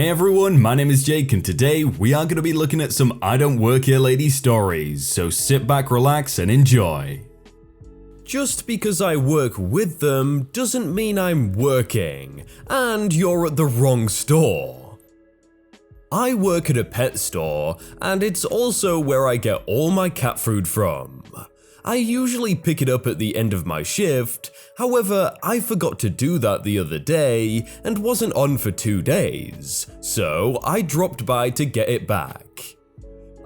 Hey everyone, my name is Jake and today we are going to be looking at some I Don't Work Here Lady stories, so sit back, relax and enjoy. Just because I work with them doesn't mean I'm working, and you're at the wrong store. I work at a pet store, and it's also where I get all my cat food from. I usually pick it up at the end of my shift, however, I forgot to do that the other day and wasn't on for 2 days, so I dropped by to get it back.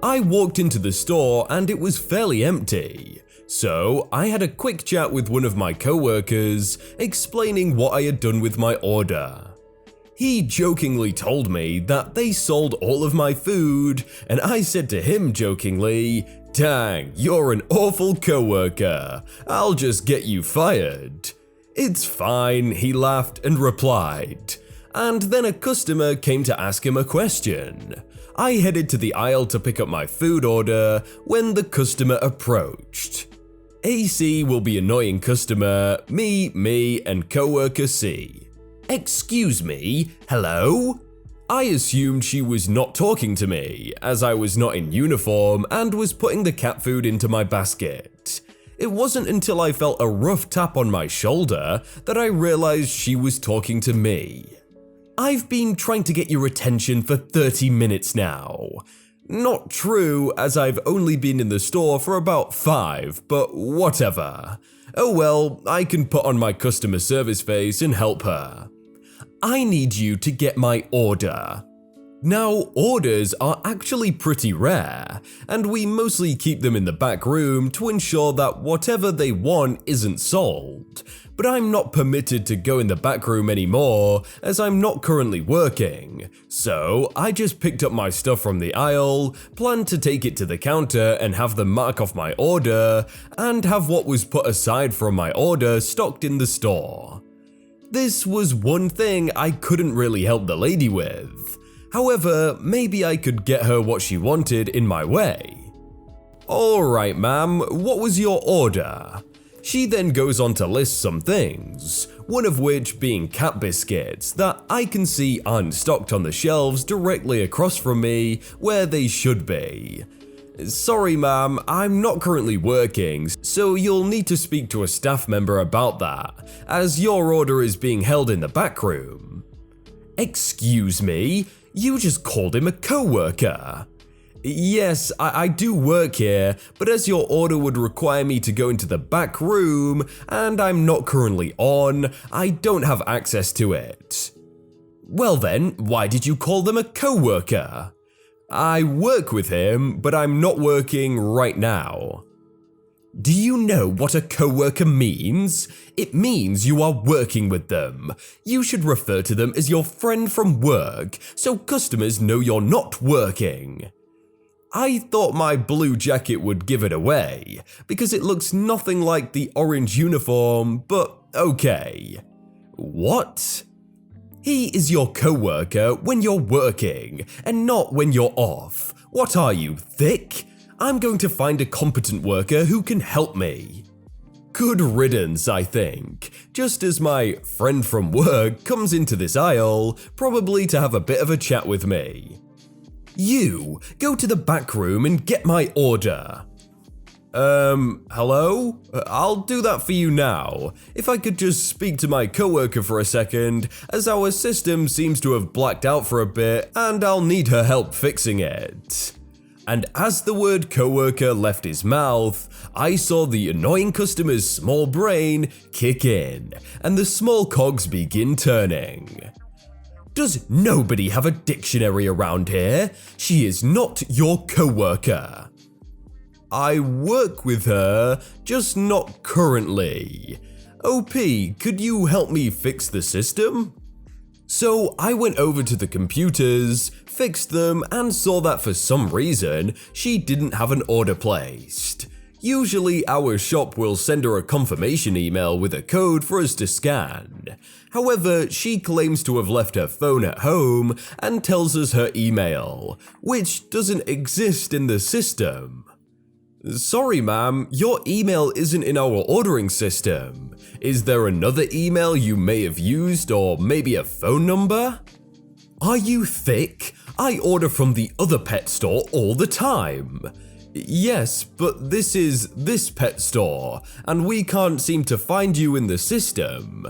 I walked into the store and it was fairly empty, so I had a quick chat with one of my coworkers explaining what I had done with my order. He jokingly told me that they sold all of my food, and I said to him jokingly, "Dang, you're an awful coworker. I'll just get you fired." "It's fine," he laughed and replied. And then a customer came to ask him a question. I headed to the aisle to pick up my food order when the customer approached. AC will be annoying customer, me, and coworker C. "Excuse me, hello?" I assumed she was not talking to me, as I was not in uniform and was putting the cat food into my basket. It wasn't until I felt a rough tap on my shoulder that I realized she was talking to me. "I've been trying to get your attention for 30 minutes now." Not true, as I've only been in the store for about 5, but whatever. Oh well, I can put on my customer service face and help her. "I need you to get my order." Now, orders are actually pretty rare, and we mostly keep them in the back room to ensure that whatever they want isn't sold. But I'm not permitted to go in the back room anymore, as I'm not currently working. So I just picked up my stuff from the aisle, planned to take it to the counter and have them mark off my order, and have what was put aside from my order stocked in the store. This was one thing I couldn't really help the lady with. However, maybe I could get her what she wanted in my way. "Alright ma'am, what was your order?" She then goes on to list some things, one of which being cat biscuits that I can see aren't stocked on the shelves directly across from me where they should be. "Sorry ma'am, I'm not currently working, so you'll need to speak to a staff member about that, as your order is being held in the back room." "Excuse me, you just called him a coworker." "Yes, I do work here, but as your order would require me to go into the back room, and I'm not currently on, I don't have access to it." "Well then, why did you call them a coworker?" "I work with him, but I'm not working right now." "Do you know what a coworker means? It means you are working with them. You should refer to them as your friend from work, so customers know you're not working." I thought my blue jacket would give it away, because it looks nothing like the orange uniform, but okay. "What?" "He is your coworker when you're working, and not when you're off. What are you, thick? I'm going to find a competent worker who can help me." Good riddance, I think, just as my friend from work comes into this aisle, probably to have a bit of a chat with me. "You, go to the back room and get my order." Hello? I'll do that for you now. If I could just speak to my coworker for a second, as our system seems to have blacked out for a bit and I'll need her help fixing it. And as the word coworker left his mouth, I saw the annoying customer's small brain kick in and the small cogs begin turning. "Does nobody have a dictionary around here? She is not your coworker." "I work with her, just not currently. OP, could you help me fix the system?" So I went over to the computers, fixed them, and saw that for some reason, she didn't have an order placed. Usually our shop will send her a confirmation email with a code for us to scan. However, she claims to have left her phone at home and tells us her email, which doesn't exist in the system. "Sorry ma'am, your email isn't in our ordering system. Is there another email you may have used or maybe a phone number?" Are you thick? I order from the other pet store all the time. Yes, but this is this pet store, and we can't seem to find you in the system.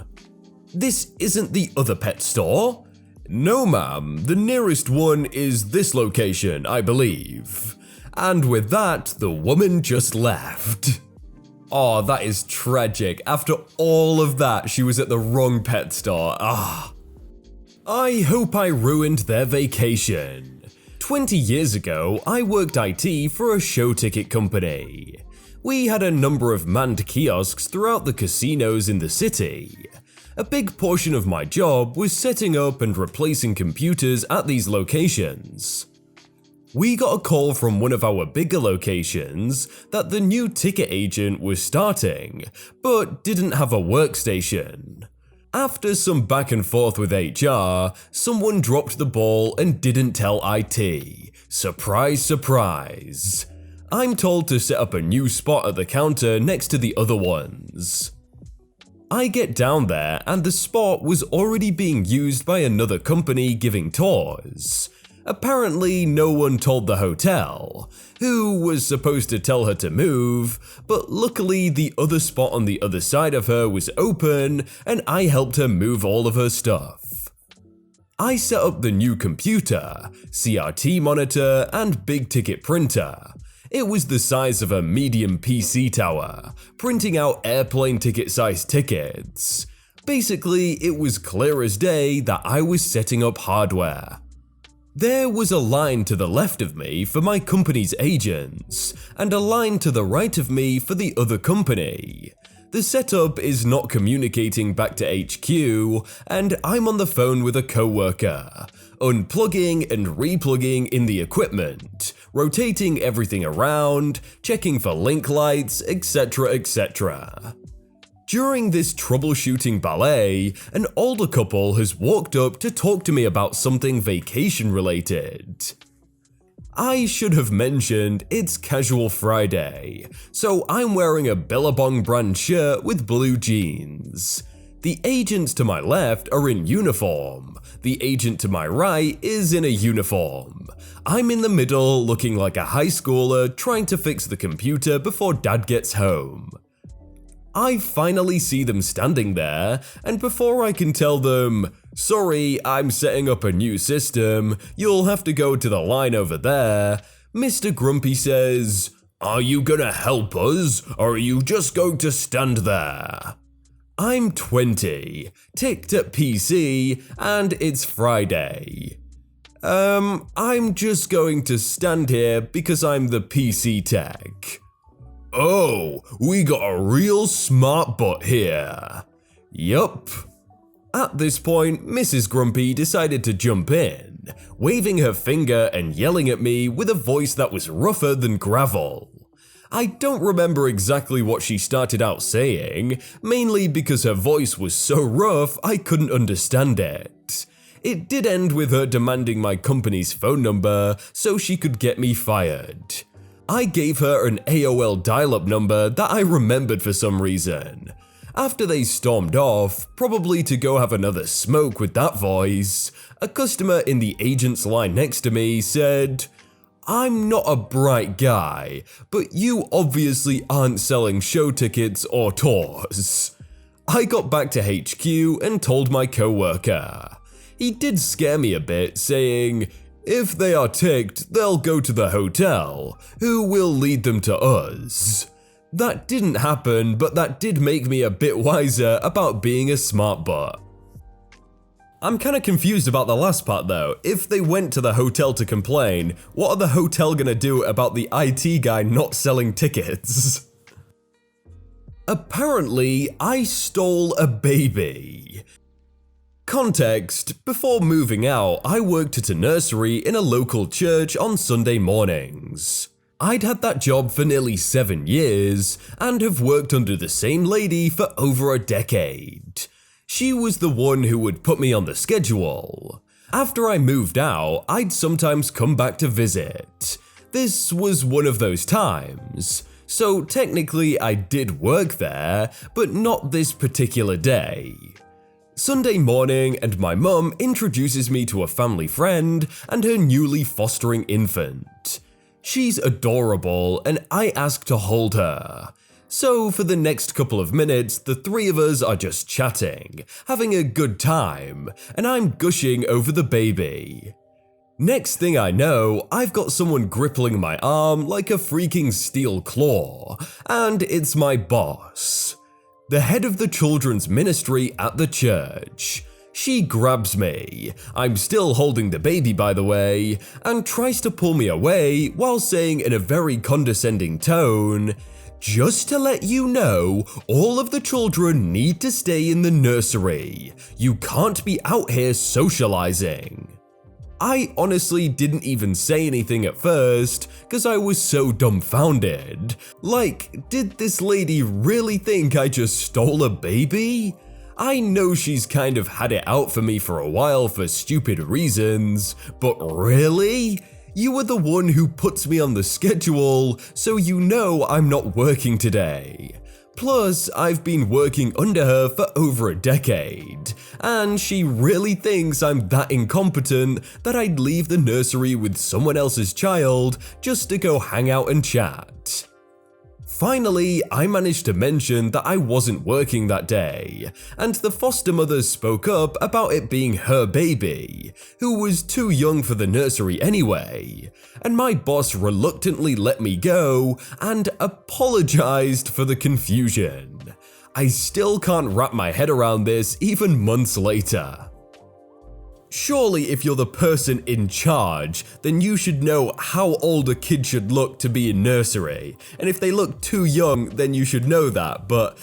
This isn't the other pet store? No, ma'am, the nearest one is this location, I believe. And with that, the woman just left. Oh, that is tragic. After all of that, she was at the wrong pet store. I hope I ruined their vacation. 20 years ago, I worked IT for a show ticket company. We had a number of manned kiosks throughout the casinos in the city. A big portion of my job was setting up and replacing computers at these locations. We got a call from one of our bigger locations that the new ticket agent was starting, but didn't have a workstation. After some back and forth with HR, someone dropped the ball and didn't tell IT. Surprise, surprise. I'm told to set up a new spot at the counter next to the other ones. I get down there and the spot was already being used by another company giving tours. Apparently, no one told the hotel, who was supposed to tell her to move, but luckily the other spot on the other side of her was open and I helped her move all of her stuff. I set up the new computer, CRT monitor, and big ticket printer. It was the size of a medium PC tower, printing out airplane ticket-sized tickets. Basically, it was clear as day that I was setting up hardware. There was a line to the left of me for my company's agents, and a line to the right of me for the other company. The setup is not communicating back to HQ, and I'm on the phone with a coworker, unplugging and replugging in the equipment, rotating everything around, checking for link lights, etc, etc. During this troubleshooting ballet, an older couple has walked up to talk to me about something vacation related. I should have mentioned it's Casual Friday, so I'm wearing a Billabong brand shirt with blue jeans. The agents to my left are in uniform. The agent to my right is in a uniform. I'm in the middle looking like a high schooler trying to fix the computer before dad gets home. I finally see them standing there, and before I can tell them, "Sorry, I'm setting up a new system, you'll have to go to the line over there," Mr. Grumpy says, "Are you gonna help us, or are you just going to stand there?" I'm 20, ticked at PC, and it's Friday. I'm just going to stand here because I'm the PC tech. Oh, we got a real smart butt here. Yup. At this point, Mrs. Grumpy decided to jump in, waving her finger and yelling at me with a voice that was rougher than gravel. I don't remember exactly what she started out saying, mainly because her voice was so rough I couldn't understand it. It did end with her demanding my company's phone number so she could get me fired. I gave her an AOL dial-up number that I remembered for some reason. After they stormed off, probably to go have another smoke with that voice, a customer in the agent's line next to me said, "I'm not a bright guy, but you obviously aren't selling show tickets or tours." I got back to HQ and told my coworker. He did scare me a bit, saying, "If they are ticked, they'll go to the hotel, who will lead them to us." That didn't happen, but that did make me a bit wiser about being a smart butt. I'm kinda confused about the last part though. If they went to the hotel to complain, what are the hotel gonna do about the IT guy not selling tickets? Apparently, I stole a baby. Context: before moving out, I worked at a nursery in a local church on Sunday mornings. I'd had that job for nearly 7 years, and have worked under the same lady for over a decade. She was the one who would put me on the schedule. After I moved out, I'd sometimes come back to visit. This was one of those times. So technically I did work there, but not this particular day. Sunday morning, and my mum introduces me to a family friend and her newly fostering infant. She's adorable, and I ask to hold her. So for the next couple of minutes, the three of us are just chatting, having a good time, and I'm gushing over the baby. Next thing I know, I've got someone gripping my arm like a freaking steel claw, and it's my boss. The head of the children's ministry at the church. She grabs me, I'm still holding the baby by the way, and tries to pull me away while saying in a very condescending tone, "Just to let you know, all of the children need to stay in the nursery. You can't be out here socializing." I honestly didn't even say anything at first, cause I was so dumbfounded. Like, did this lady really think I just stole a baby? I know she's kind of had it out for me for a while for stupid reasons, but really? You were the one who puts me on the schedule, so you know I'm not working today. Plus, I've been working under her for over a decade, and she really thinks I'm that incompetent that I'd leave the nursery with someone else's child just to go hang out and chat. Finally, I managed to mention that I wasn't working that day, and the foster mother spoke up about it being her baby, who was too young for the nursery anyway, and my boss reluctantly let me go and apologized for the confusion. I still can't wrap my head around this even months later. Surely if you're the person in charge, then you should know how old a kid should look to be in nursery. And if they look too young, then you should know that, but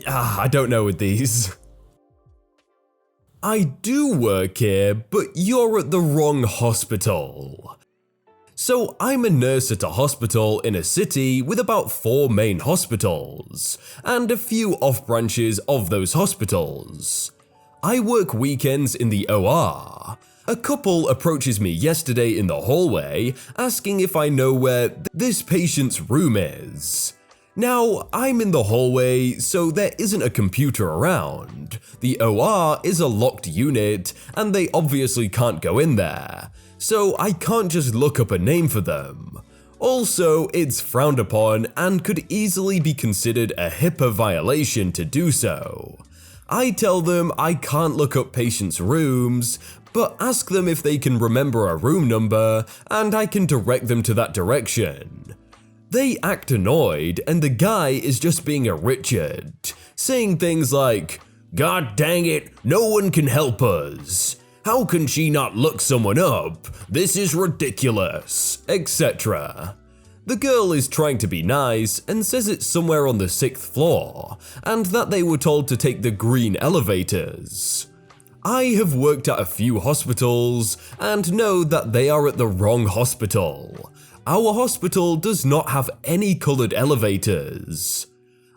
I don't know with these. I do work here, but you're at the wrong hospital. So I'm a nurse at a hospital in a city with about 4 main hospitals, and a few off-branches of those hospitals. I work weekends in the OR. A couple approaches me yesterday in the hallway asking if I know where this patient's room is. Now, I'm in the hallway, so there isn't a computer around. The OR is a locked unit, and they obviously can't go in there, so I can't just look up a name for them. Also, it's frowned upon and could easily be considered a HIPAA violation to do so. I tell them I can't look up patients' rooms, but ask them if they can remember a room number and I can direct them to that direction. They act annoyed and the guy is just being a Richard, saying things like, "God dang it, no one can help us. How can she not look someone up? This is ridiculous," etc. The girl is trying to be nice and says it's somewhere on the 6th floor, and that they were told to take the green elevators. I have worked at a few hospitals and know that they are at the wrong hospital. Our hospital does not have any colored elevators.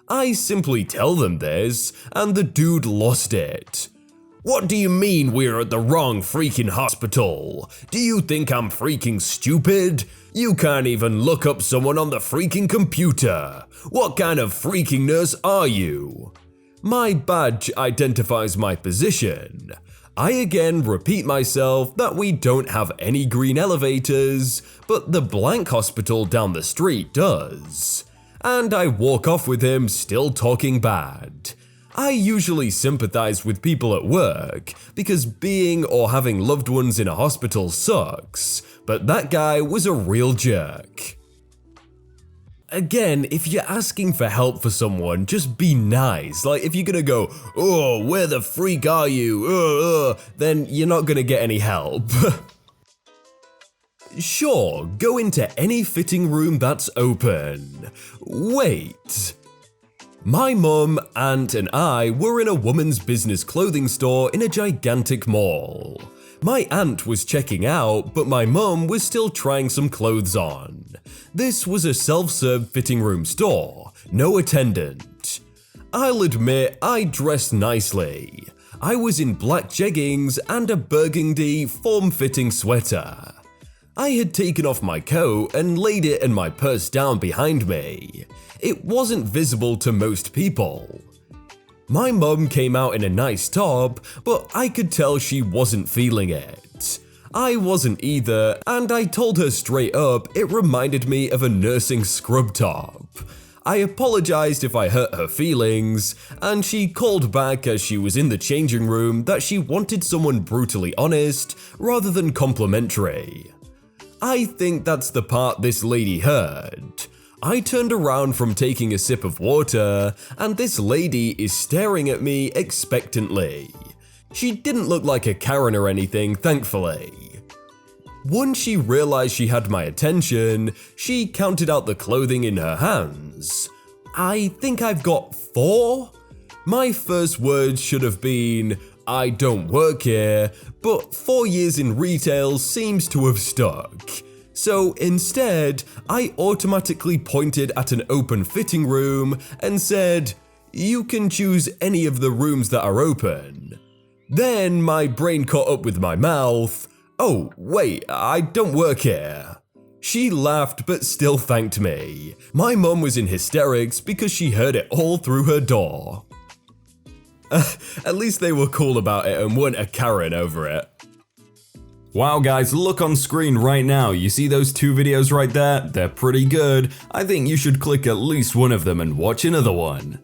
I simply tell them this, and the dude lost it. "What do you mean we're at the wrong freaking hospital? Do you think I'm freaking stupid? You can't even look up someone on the freaking computer. What kind of freaking nurse are you?" My badge identifies my position. I again repeat myself that we don't have any green elevators, but the blank hospital down the street does. And I walk off with him still talking bad. I usually sympathize with people at work because being or having loved ones in a hospital sucks, but that guy was a real jerk. Again, if you're asking for help for someone, just be nice. Like, if you're gonna go, "Oh, where the freak are you?" Then you're not gonna get any help. Sure, go into any fitting room that's open. Wait. My mum, aunt, and I were in a woman's business clothing store in a gigantic mall. My aunt was checking out, but my mum was still trying some clothes on. This was a self-serve fitting room store, no attendant. I'll admit I dressed nicely. I was in black jeggings and a burgundy form-fitting sweater. I had taken off my coat and laid it and my purse down behind me. It wasn't visible to most people. My mum came out in a nice top, but I could tell she wasn't feeling it. I wasn't either, and I told her straight up it reminded me of a nursing scrub top. I apologized if I hurt her feelings, and she called back as she was in the changing room that she wanted someone brutally honest rather than complimentary. I think that's the part this lady heard. I turned around from taking a sip of water, and this lady is staring at me expectantly. She didn't look like a Karen or anything, thankfully. Once she realized she had my attention, she counted out the clothing in her hands. I think I've got 4? My first words should have been, "I don't work here," but 4 years in retail seems to have stuck. So instead, I automatically pointed at an open fitting room and said, "You can choose any of the rooms that are open." Then my brain caught up with my mouth. "Oh, wait, I don't work here." She laughed but still thanked me. My mum was in hysterics because she heard it all through her door. At least they were cool about it and weren't a Karen over it. Wow guys, look on screen right now, you see those 2 videos right there? They're pretty good. I think you should click at least one of them and watch another one.